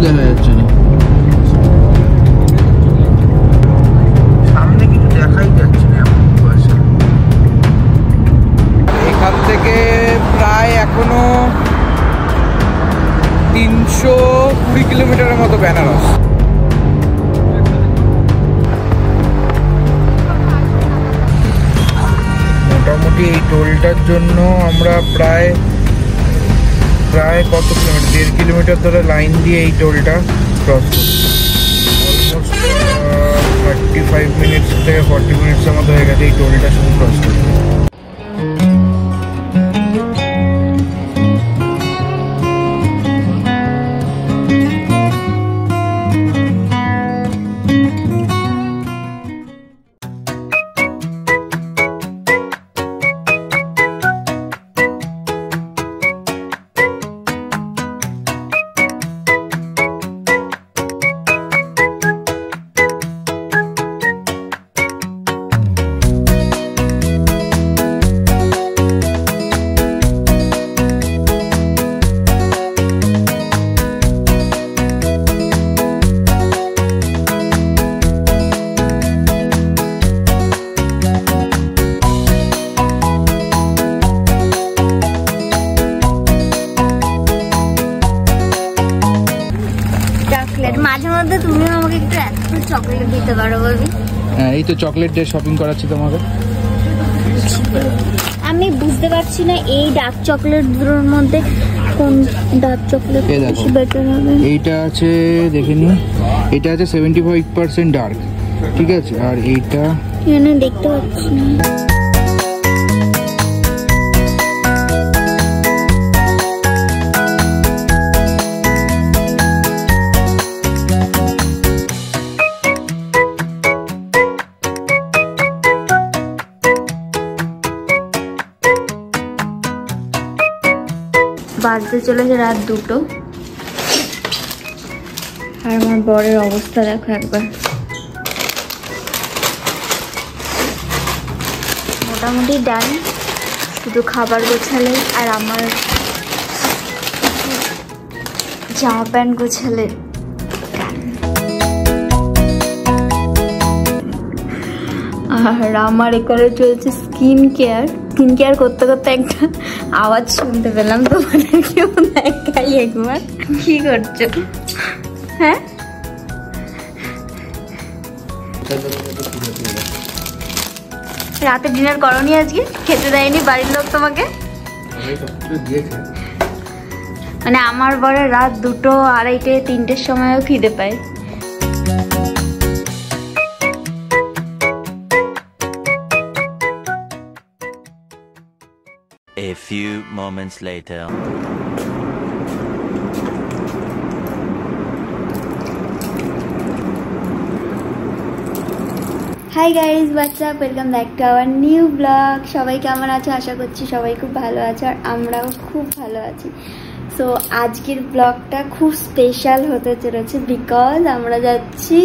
দেখা যাচ্ছে না, সামনে কিছু দেখাই যাচ্ছে না এমন কুয়াশা। এখান থেকে প্রায় এখনো 320 কিলোমিটারের মতো বেনারস। মোটামুটি এই টোলটার জন্য আমরা প্রায় কত কিলোমিটার, 1.5 কিলোমিটার ধরে লাইন দিয়ে এই টোলটা ক্রস করছি। অলমোস্ট 35 মিনিটস থেকে 40 মিনিটসের মতো হয়ে গেছে এই টোলটা শুধু ক্রস করতে। মাঝে মধ্যে তুমিও আমাকে একটু চকলেট দিতে পারো বলবি? হ্যাঁ, এই তো চকলেট দিয়ে শপিং করাচ্ছি তোমাকে। আমি বুঝতে পারছি না এই ডার্ক চকলেট গুলোর মধ্যে কোন ডার্ক চকলেট বেশি বেটার হবে। এইটা আছে দেখে নি, এটা আছে 75% ডার্ক, ঠিক আছে, আর এইটা এখানে দেখতে পাচ্ছি না। বাজতে চলেছে রাত 2টো, আর আমার বরের অবস্থা দেখো একবার। মোটামুটি ডান, শুধু খাবার গোছালে আর আমার জামা প্যান্ট গোছালে। আর আমার এখানে চলছে স্কিন কেয়ার করতে করতে একটা আওয়াজ শুনতে পেলাম, তোমাদের কেউ দেখাই একবার। কি করছো? হ্যাঁ, রাতে ডিনার করনি আজকে? খেতে দেয়নি বাড়ির লোক তোমাকে? মানে আমার বরে রাত 2টো, 2:30, 3টের সময়ও খিদে পায়। A few moments later. Hi guys, WhatsApp, welcome back to our new blog. সবাই কেমন আছো? আশা করছি সবাই খুব ভালো আছো, আর আমরাও খুব ভালো আছি। সো আজকের ব্লগটা খুব স্পেশাল হতে চলেছে, বিকজ আমরা যাচ্ছি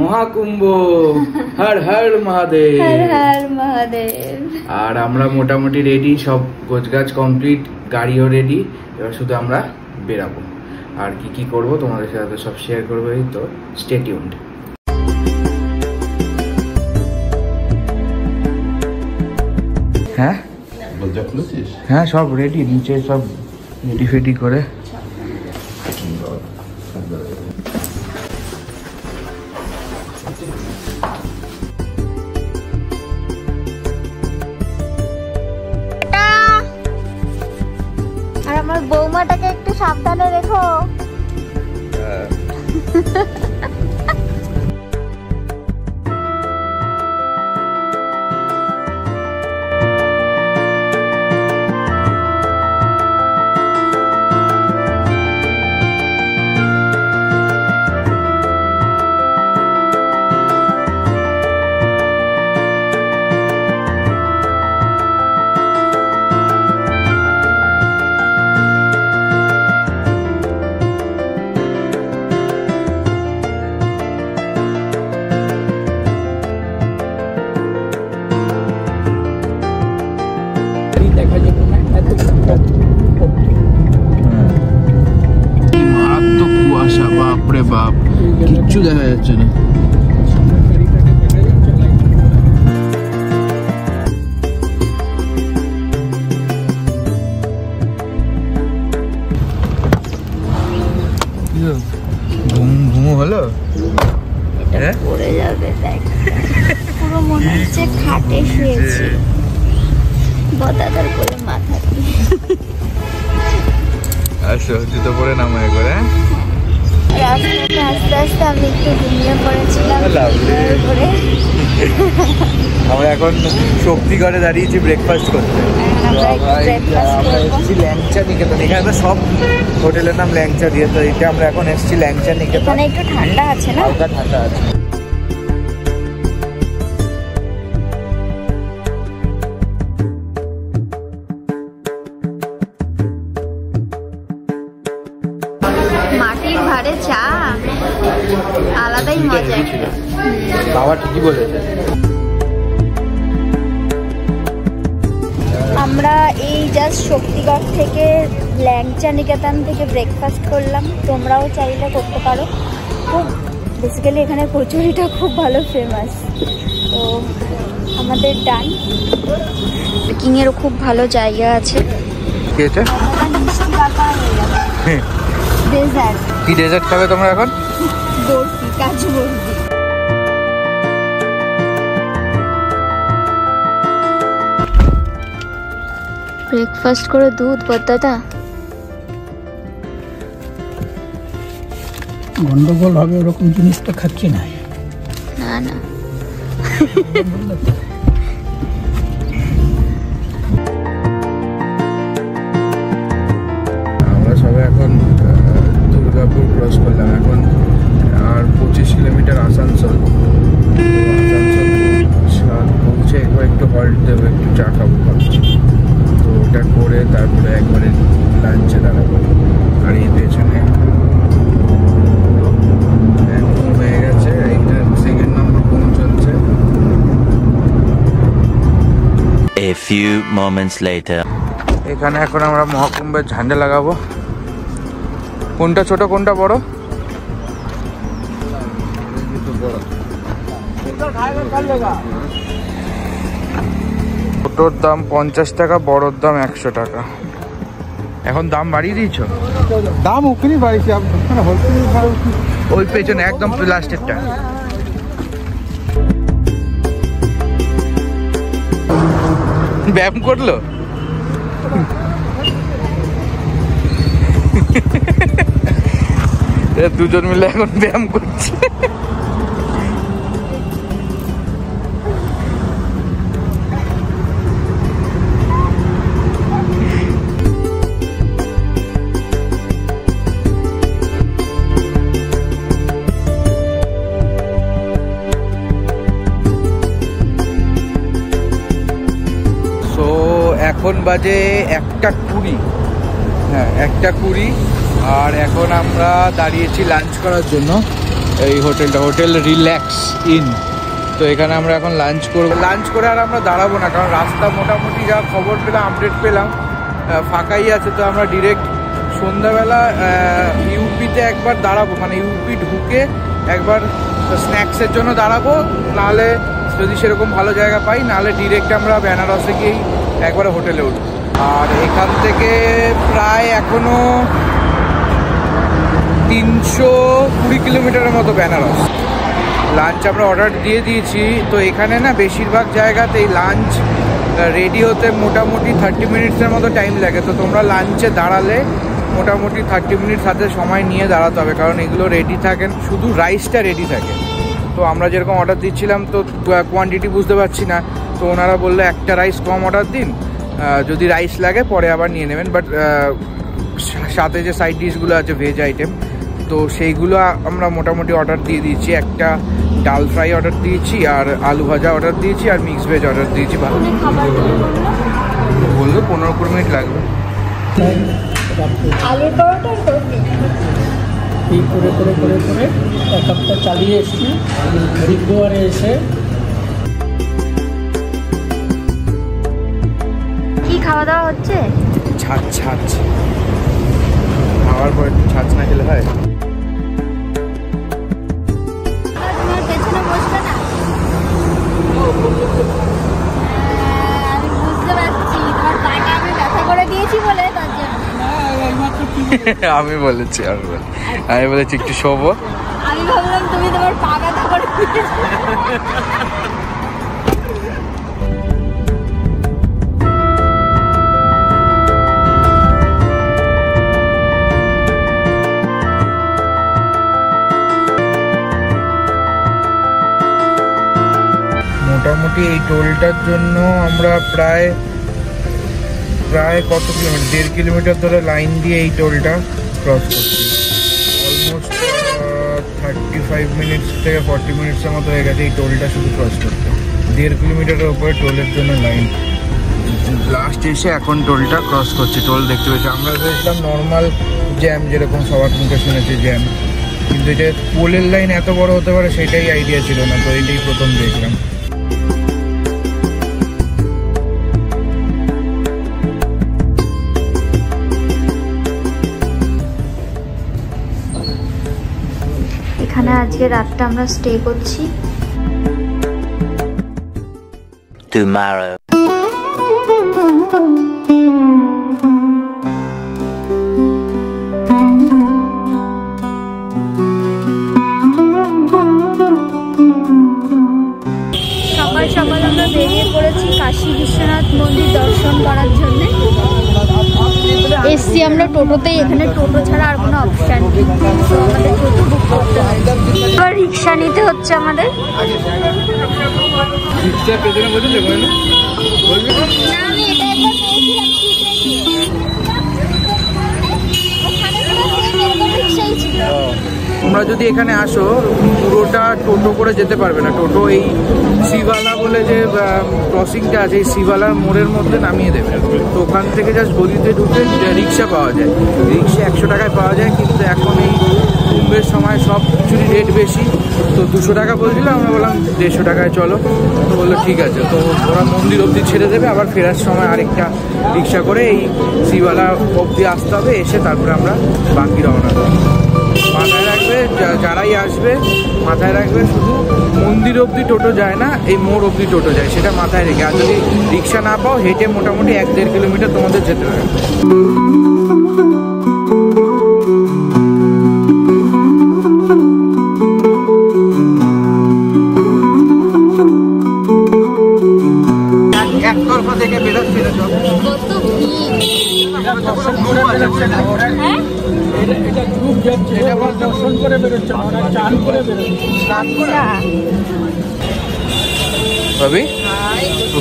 মহাকুম্ভ। হর হর মহাদেব, হর হর মহাদেব। আর আমরা মোটামুটি রেডি, সব গোছগাছ কমপ্লিট, গাড়িও রেডি, এবার শুধু আমরা বেরাবো। আর কি কি করবো তোমাদের সাথে সব শেয়ার করবো, এই তো স্টে টিউনড। হ্যাঁ হ্যাঁ, সব রেডি, নিচে সব রেডি ফেডি করে। আর আমার বৌমাটাকে একটু সাবধানে রেখো। বাপরে বাপ, কিচ্ছু দেখা যাচ্ছে না। ঘুমো হলো, এটা পড়ে যাবে দেখ, পুরো মনে হচ্ছে খাটে শুয়েছি, বদাদার করে মাথা দিয়ে। আসো জুতো পরে নামো একবারে। রাস্তাতে আস্তে আস্তে আমি একটু ঘুমিয়ে পড়েছিলাম করে। আমরা এখন শক্তিগড়ে দাঁড়িয়েছি ব্রেকফাস্ট করতে। আমরা এসেছি ল্যাংচা নিকেতন, এখানে সব হোটেলের নাম ল্যাংচা দিয়ে, তো এটা আমরা এখন এসেছি ল্যাংচা নিকেতন। এখানে একটু ঠান্ডা আছে না, হালকা ঠান্ডা আছে। মাটির ভাড়ে চা আলাদাই মজা। বাবা ঠিকই বলেছে। আমরা এই জাস্ট শক্তিগড় থেকে ল্যাংচা নিকেতন থেকে ব্রেকফাস্ট করলাম, তোমরাও চাইলে করতে পারো। খুব বেসিক্যালি এখানে কচুরিটা খুব ভালো ফেমাস, তো আমাদের ডান। ট্রেকিংয়েরও খুব ভালো জায়গা আছে। মিষ্টি কাকা ডেজার্ট। কি ডেজার্ট খাবে তোমরা এখন? বরফি, কাজু বরফি। ব্রেকফাস্ট করে দুধ বদাদা। গন্ডগোল হবে ওরকম জিনিস তো খাচ্ছি না। না না, আমরা সবাই এখন দুর্গাপুর ক্রস করলাম, এখন আর 25 কিলোমিটার আসানসোল। আসানসোল পৌঁছে একবার একটু হল্ট দেবো, একটু চা খাবো, তো ওটা করে তারপরে একবারে লাঞ্চে দাঁড়াবো। আর এই পেছনে হয়ে গেছে, এইটা সেকেন্ড নম্বর ঘুম চলছে। A few moments later. এখানে এখন আমরা মহাকুম্ভের ঝান্ডা লাগাবো। কোনটা ছোট কোনটা বড়? ছোটোর দাম 50 টাকা, বড়োর দাম 100 টাকা। এখন দাম বাড়িয়ে দিয়েছো? দাম ওখানে বাড়িয়েছে, ওই পেছনে একদম লাস্টেরটা। ব্যায়াম করলো? দুজন মিলে এখন ব্যায়াম করছে। এখন বাজে 1:20, হ্যাঁ 1:20, আর এখন আমরা দাঁড়িয়েছি লাঞ্চ করার জন্য। এই হোটেল রিল্যাক্স ইন, তো এখানে আমরা এখন লাঞ্চ করবো। লাঞ্চ করে আর আমরা দাঁড়াবো না, কারণ রাস্তা মোটামুটি যা খবর পেলাম, আপডেট পেলাম, ফাঁকাই আছে। তো আমরা ডিরেক্ট সন্ধ্যাবেলা ইউপিতে একবার দাঁড়াবো, মানে ইউপি ঢুকে একবার স্ন্যাক্সের জন্য দাঁড়াবো, নাহলে যদি সেরকম ভালো জায়গা পাই, নাহলে ডিরেক্ট আমরা বেনারসে গিয়েই একবারে হোটেলে উঠব। আর এখান থেকে প্রায় এখনো 320 কিলোমিটারের মতো বেনারস। লাঞ্চ আমরা অর্ডার দিয়ে দিয়েছি, তো এখানে না বেশিরভাগ জায়গাতেই লাঞ্চ রেডি হতে মোটামুটি 30 মিনিটসের মতো টাইম লাগে। তো তোমরা লাঞ্চে দাঁড়ালে মোটামুটি 30 মিনিট হাতে সময় নিয়ে দাঁড়াতে হবে, কারণ এগুলো রেডি থাকেন, শুধু রাইসটা রেডি থাকে। তো আমরা যেরকম অর্ডার দিচ্ছিলাম, তো কোয়ান্টিটি বুঝতে পারছি না, তো ওনারা বললো একটা রাইস কম অর্ডার দিন, যদি রাইস লাগে পরে আবার নিয়ে নেবেন। বাট সাথে যে সাইড ডিশগুলো আছে ভেজ আইটেম, তো সেইগুলো আমরা মোটামুটি অর্ডার দিয়ে দিয়েছি। একটা ডাল ফ্রাই অর্ডার দিয়েছি, আর আলু ভাজা অর্ডার দিয়েছি, আর মিক্স ভেজ অর্ডার দিয়েছি। ভালো বললো 15-20 মিনিট লাগবে। আলুর পরোটা এই করে করে করে করে এক সপ্তাহ চালিয়ে এসছি। হরিদ্বারে এসে কি খাওয়া দাওয়া হচ্ছে? ছাঁচ খাওয়ার পরে ছাঁচ না খেলে হয়। আমি বলেছি আমি বলেছি একটু শোবো। আমি ভাবলাম তুমি তোমার পা ব্যথা করে মোটামুটি এই টোলটার জন্য আমরা প্রায় কত কিলোমিটার, 1.5 কিলোমিটার ধরে লাইন দিয়ে এই টোলটা ক্রস করছি। অলমোস্ট 35 মিনিটস থেকে 40 মিনিটসের মতো হয়ে গেছে এই টোলটা শুধু ক্রস করতে। 1.5 কিলোমিটারের উপরে টোলের জন্য লাইন। লাস্ট এসে এখন টোলটা ক্রস করছি। টোল দেখতে পেয়েছি, আমরা ভেবেছিলাম নর্মাল জ্যাম, যেরকম সবার মুখে শুনেছি জ্যাম, কিন্তু এটা পোলের লাইন এত বড় হতে পারে সেটাই আইডিয়া ছিল না। তো এইটাই প্রথম দেখলাম। এখানে আজকে রাতটা আমরা স্টে করছি। Tomorrow. সকাল সকাল আমরা বেরিয়ে পড়েছি কাশী বিশ্বনাথ মন্দির দর্শন করার জন্য। এসছি আমরা টোটোতেই, এখানে টোটো ছাড়া আর কোনো অপশান নেই, তো আমাদের টোটো বুক করতে হয়। এবার রিক্সা নিতে হচ্ছে আমাদের। তোমরা যদি এখানে আসো পুরোটা টোটো করে যেতে পারবে না। টোটো এই শিবালা বলে যে ক্রসিংটা আছে, এই শিবালার মোড়ের মধ্যে নামিয়ে দেবে। তো ওখান থেকে জাস্ট গলিতে ঢুকে রিক্সা পাওয়া যায়। রিক্সা 100 টাকায় পাওয়া যায়, কিন্তু এখন এই কুম্ভের সময় সব কিছুরই রেট বেশি। তো 200 টাকা বলছিল, আমরা বললাম 150 টাকায় চলো। তো বললো ঠিক আছে। তো ওরা মন্দির অবধি ছেড়ে দেবে, আবার ফেরার সময় আরেকটা রিক্সা করে এই শিবালা অবধি আসতে হবে, এসে তারপরে আমরা বাকি রওনা দেবো। মাথায় রাখবে, যারাই আসবে মাথায় রাখবে শুধু মন্দির অবধি টোটো যায় না, এই মোড় অবধি টোটো যায়, সেটা মাথায় রেখে। আর যদি রিক্সা না পাও, হেঁটে মোটামুটি 1-1.5 কিলোমিটার তোমাদের যেতে হবে। একতরফা থেকে বেরোচ্ছে কত এটা গ্রুপ যাচ্ছে, এটা আবার দর্শন করে বেরোচ্ছে, ওরা চান করে বেরোচ্ছে। ভাবি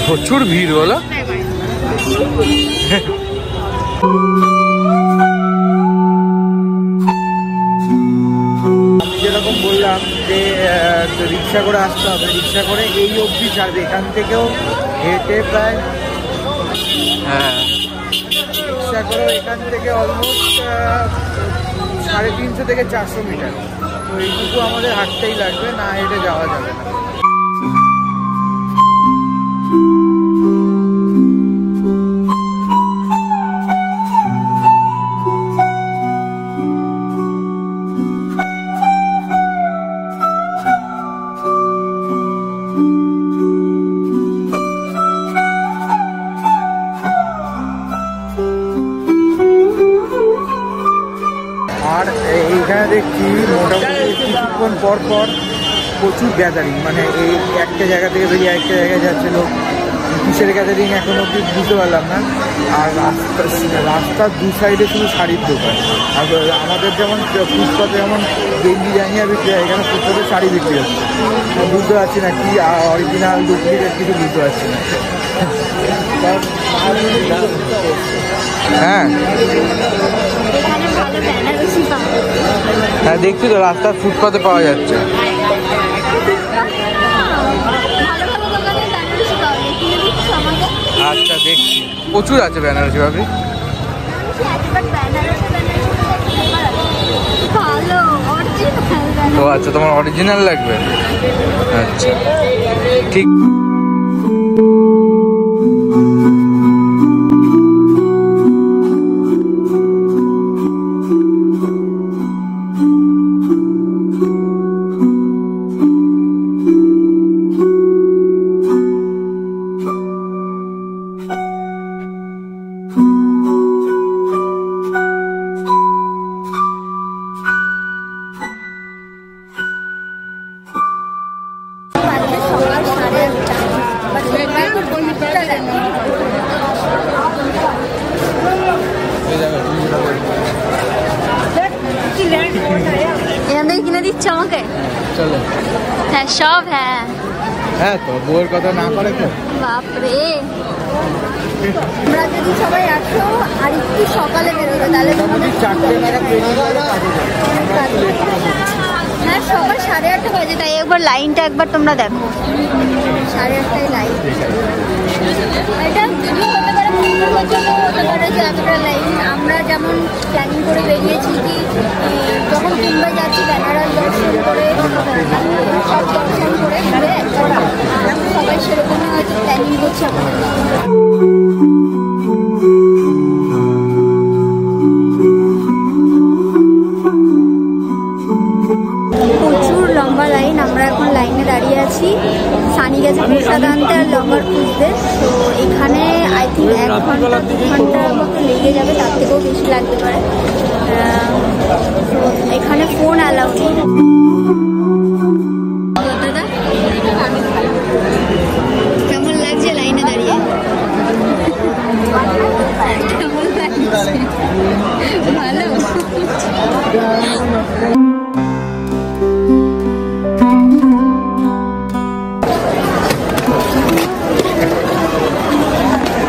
প্রচুর ভিড় বলো। আমি যেরকম বললাম যে রিক্সা করে আসতে হবে, রিক্সা করে এই অবধি ছাড়বে। এখান থেকেও হেঁটে প্রায় রিক্সা করে এখান থেকে অলমোস্ট 350 থেকে 400 মিটার। তো এইটুকু আমাদের হাঁটতেই লাগবে, না হেঁটে যাওয়া যাবে না। আর এইখানে দেখছি মোটামুটি কিছুক্ষণ পর পর প্রচুর গ্যাদারিং, মানে এই একটা জায়গা থেকে বেরিয়ে একটা জায়গায় যাচ্ছে লোক। কিসের গ্যাদারিং এখন অব্দি বুঝতে পারলাম না। আর রাস্তার 2 সাইডে শুধু শাড়ির দোকান। আর আমাদের যেমন ফুটপাতে যেমন গেঞ্জি জাঙ্গিয়া বিক্রি হয়, এখানে ফুটপাতে শাড়ি বিক্রি হচ্ছে। বুঝতে পারছি না কি অরিজিনাল ডুপ্লিকেট, কিছু বুঝতে পারছি না। হ্যাঁ হ্যাঁ, দেখছি তো রাস্তার ফুটপাতে পাওয়া যাচ্ছে। আচ্ছা দেখছি, প্রচুর আছে বেনারসি ভাবি। ও আচ্ছা, তোমার অরিজিনাল লাগবে। আচ্ছা ঠিক। দিচ্ছ আমাকে? চলো। হ্যাঁ সব হ্যাঁ। হ্যাঁ তো বউয়ের কথা না করে তো। বাপরে, আমরা যদি সবাই আসো আর একটু সকালে বেরোবে তাহলে তোমাদের 4টে নাগাদ বেরিয়ে গেলে কাজে যাবে। হ্যাঁ সকাল 8:30 বাজে, তাই একবার লাইনটা একবার তোমরা দেখো। 8:30টায় লাইন। এটা হতে পারে 15 বছর হতে পারে যে এতটা লাইন। আমরা যেমন প্ল্যানিং করে বেরিয়েছি কি যখন কিংবা যাচ্ছি বেনারস দর্শন করে সব দর্শন করে ঘুরে একবার সবাই সেরকমই হয়তো প্ল্যানিং করছি আমাদের। প্রচুর লম্বা লাইন, আমরা এখন লাইনে দাঁড়িয়ে আছি। সানি গেছে প্রসাদ আনতে আর লম্বার খুঁজতে। তো এখানে আই থিঙ্ক 1 ঘন্টা 2 ঘন্টার মতো লেগে যাবে, তার থেকেও বেশি লাগতে পারে। তো এখানে ফোন অ্যালাউ নেই। দাদা কেমন লাগছে লাইনে দাঁড়িয়ে? কেমন লাগছে? ভালো।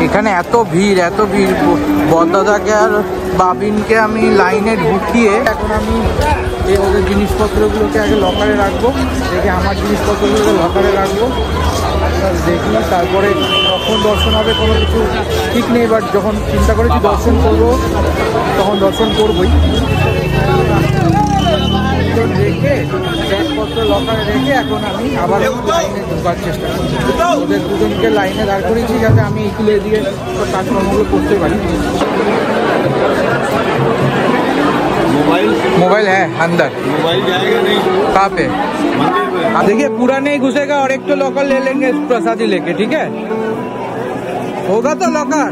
এখানে এত ভিড় বদাদাকে আর বাবিনকে আমি লাইনে ঢুকিয়ে এখন আমি ওদের জিনিসপত্রগুলোকে আগে লকারে রাখবো, দেখে আমার জিনিসপত্রগুলোকে লকারে রাখবো, দেখি তারপরে কখন দর্শন হবে কোনো কিছু ঠিক নেই। বাট যখন চিন্তা করেছি দর্শন করবো তখন দর্শন করবোই। রেখে ব্যাগপত্র লকারে রেখে এখন আমি আবার লাইনে ঢোকার চেষ্টা করছি। ওদের দুজনকে লাইনে দাঁড় করিয়েছি যাতে আমি এইগুলো দিয়ে কাজকর্মগুলো করতে পারি। मोबाइल है अंदर, मोबाइल जाएगा नहीं कहाँ पे? देखिए पूरा नहीं घुसेगा और एक तो लॉकर ले लेंगे प्रसादी लेके, ठीक है? होगा तो लॉकर,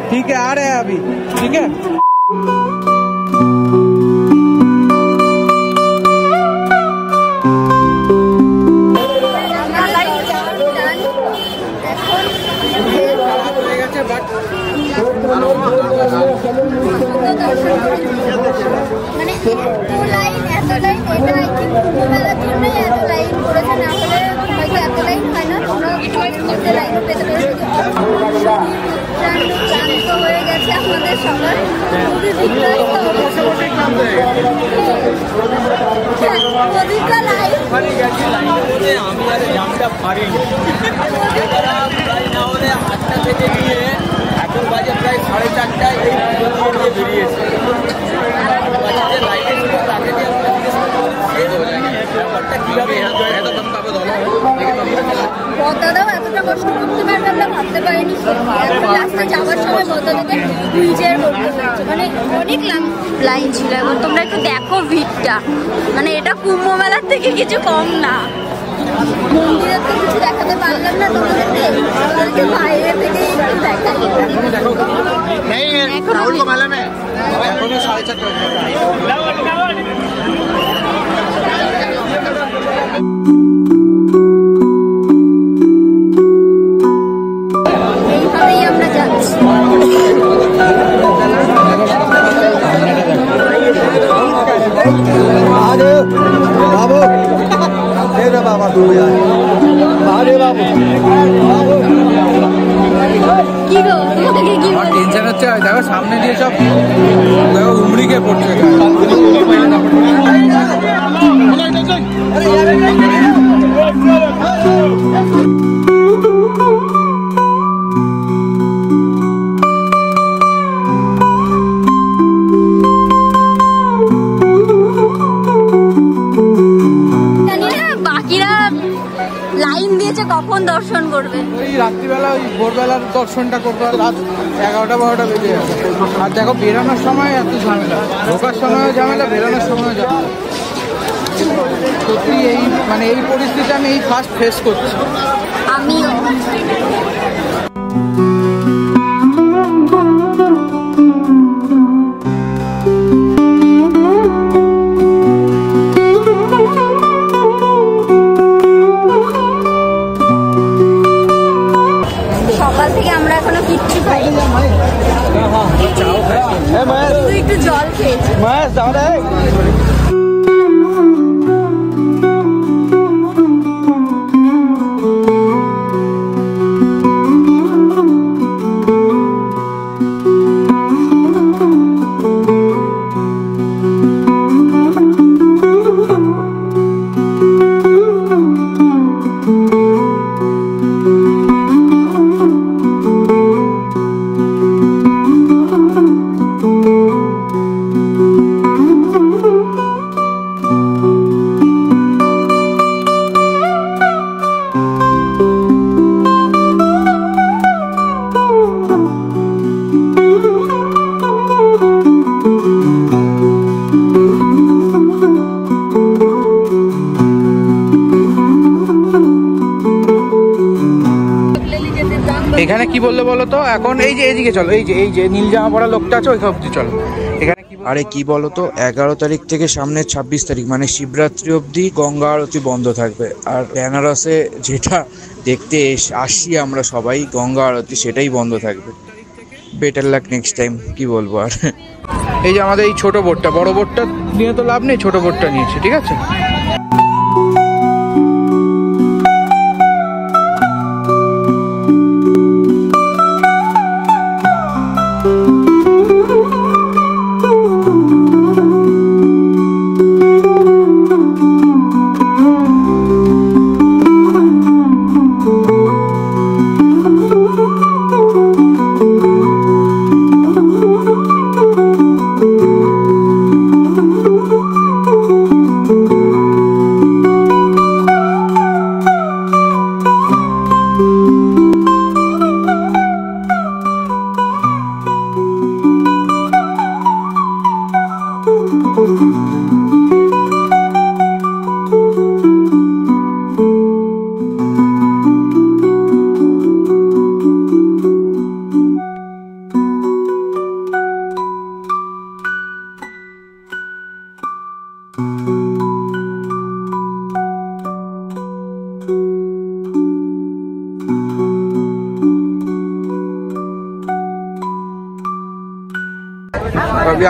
ठीक है आ रहे हैं अभी, ठीक है? মানে এত লাইন এটা আই থিঙ্ক কুম্ভমেলার জন্যই এত লাইন করেছে, না হলে হয়তো এত লাইন হয় না। তোমরা মধ্যে লাইনও পেতে পারো। ক্লান্ত হয়ে গেছে আমাদের সবার, খুবই বিক্রান্ত এখন বাজে প্রায় 4:30 এই বেরিয়েছে। বদাদাও এতটা কষ্ট করতে পারবে আমরা ভাবতে পারিনি। লাস্টে যাওয়ার সময় বদাদাকে হুইলচেয়ার করতে হচ্ছে, মানে অনেক লাইন ছিল। এবং তোমরা একটু দেখো ভিড়টা, মানে এটা কুম্ভ মেলার থেকে কিছু কম না। মন্দিরের তো কিছু দেখাতে পারলাম না তোমাদেরকে, বাইরে থেকে একটু দেখাই। এইভাবেই আমরা যাচ্ছি। কি গো তোমাকে কি আমার টেনশন হচ্ছে, দেখো সামনে দিয়ে সব দেখো উমড়িকে পড়ছে। বাকিরা লাইন দিয়েছে কখন দর্শন করবে? ওই রাত্রিবেলা ওই ভোরবেলার দর্শনটা করবো, রাত 11টা-12টা বেজে যাবে। আর দেখো বেরোনোর সময় এত ঝামেলা, ঢোকার সময়ও ঝামেলা, বেরোনোর সময়ও ঝামেলা। সত্যি এই পরিস্থিতি আমি এই ফার্স্ট ফেস করছি। আমিও। সকাল থেকে আমরা এখনো কিচ্ছু খাইনি, শুধু একটু জল খেয়েছি। এখানে কি বললে বলো তো, এখন এই যে এইদিকে চলো, এই যে নীল জামা পরা লোকটা আছে ওই অবধি চলো। এখানে আরে কি বলতো, 11 তারিখ থেকে সামনে 26 তারিখ মানে শিবরাত্রি অবধি গঙ্গা আরতি বন্ধ থাকবে। আর বেনারসে যেটা দেখতে আসছি আমরা সবাই গঙ্গা আরতি, সেটাই বন্ধ থাকবে। বেটার লাক নেক্সট টাইম, কি বলবো আর। এই যে আমাদের এই ছোট বোটটা, বড় বোটটা নিয়ে তো লাভ নেই, ছোট বোটটা নিয়েছি, ঠিক আছে।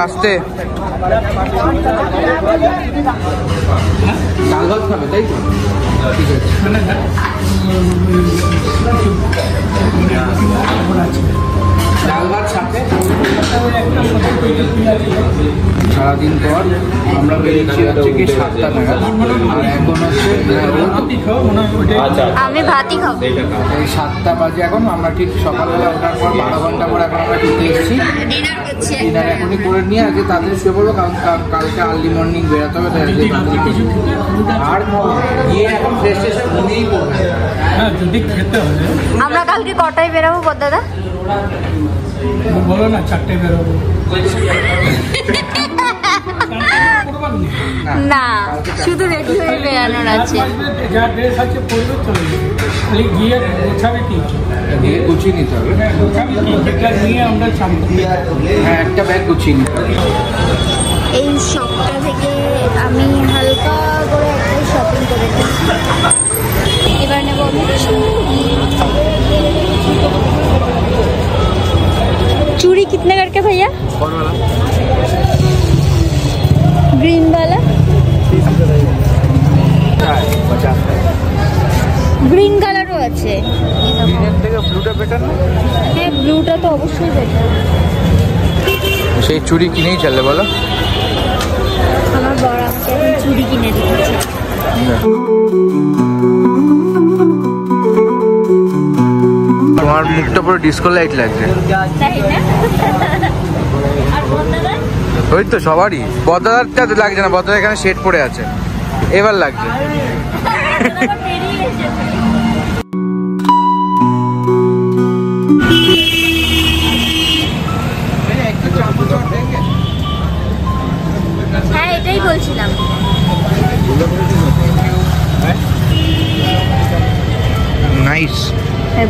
আসতে ডাল ভাত খাবে তাই তো, ঠিক আছে। ডাল ভাত সাথে সারাদিন পর আমরা বেরিয়েছি হচ্ছে কি 7টা নাগাদ, আর এখন হচ্ছে আমি ভাতই খাবো। এই 7টা বাজে এখন, আমরা ঠিক সকালবেলা ওঠার পর 12 ঘন্টা পর এখন আমরা ঢুকে এসেছি। ডিনার এখনই করে নিয়ে আজকে তাদের শুয়ে পড়বো, কারণ কালকে আর্লি মর্নিং বেরোতে হবে, তাই আর গিয়ে এখন ফ্রেশ ট্রেশ ঘুমিয়েই পড়বে। আমরা কালকে কটায় বেরোবো দাদা? বলো না 4টায় বেরোবো। না, শুধু রেডি হয়ে বেরানোর আছে। যা ড্রেস আছে পরবে চলে যাবে, খালি গিয়ে গোছাবে কি, গিয়ে গুছিয়ে নিতে হবে। গোছাবে কি, যেটা নিয়ে আমরা ছাড়বো। হ্যাঁ, একটা ব্যাগ গুছিয়ে নিতে হবে। এই শপটা থেকে আমি হালকা করে একটা শপিং করেছি। এবার নেবো चूड़ी कितने करके भैया? ग्रीन वाला গ্রিন কালারও আছে। গ্রিনের থেকে ব্লুটা বেটার না? হ্যাঁ, ব্লুটা তো অবশ্যই বেটার। সেই চুড়ি কিনেই চলে বলো। আমার বড় আমাকে চুড়ি কিনে দিয়েছে। তোমার মুখটা পুরো ডিসকো লাইট লাগছে। ওই তো সবারই, বদাদারটা লাগছে না, বদাদার এখানে শেড পড়ে আছে, এবার লাগছে। হ্যাঁ, এটাই বলছিলাম। নাইস। হ্যাঁ,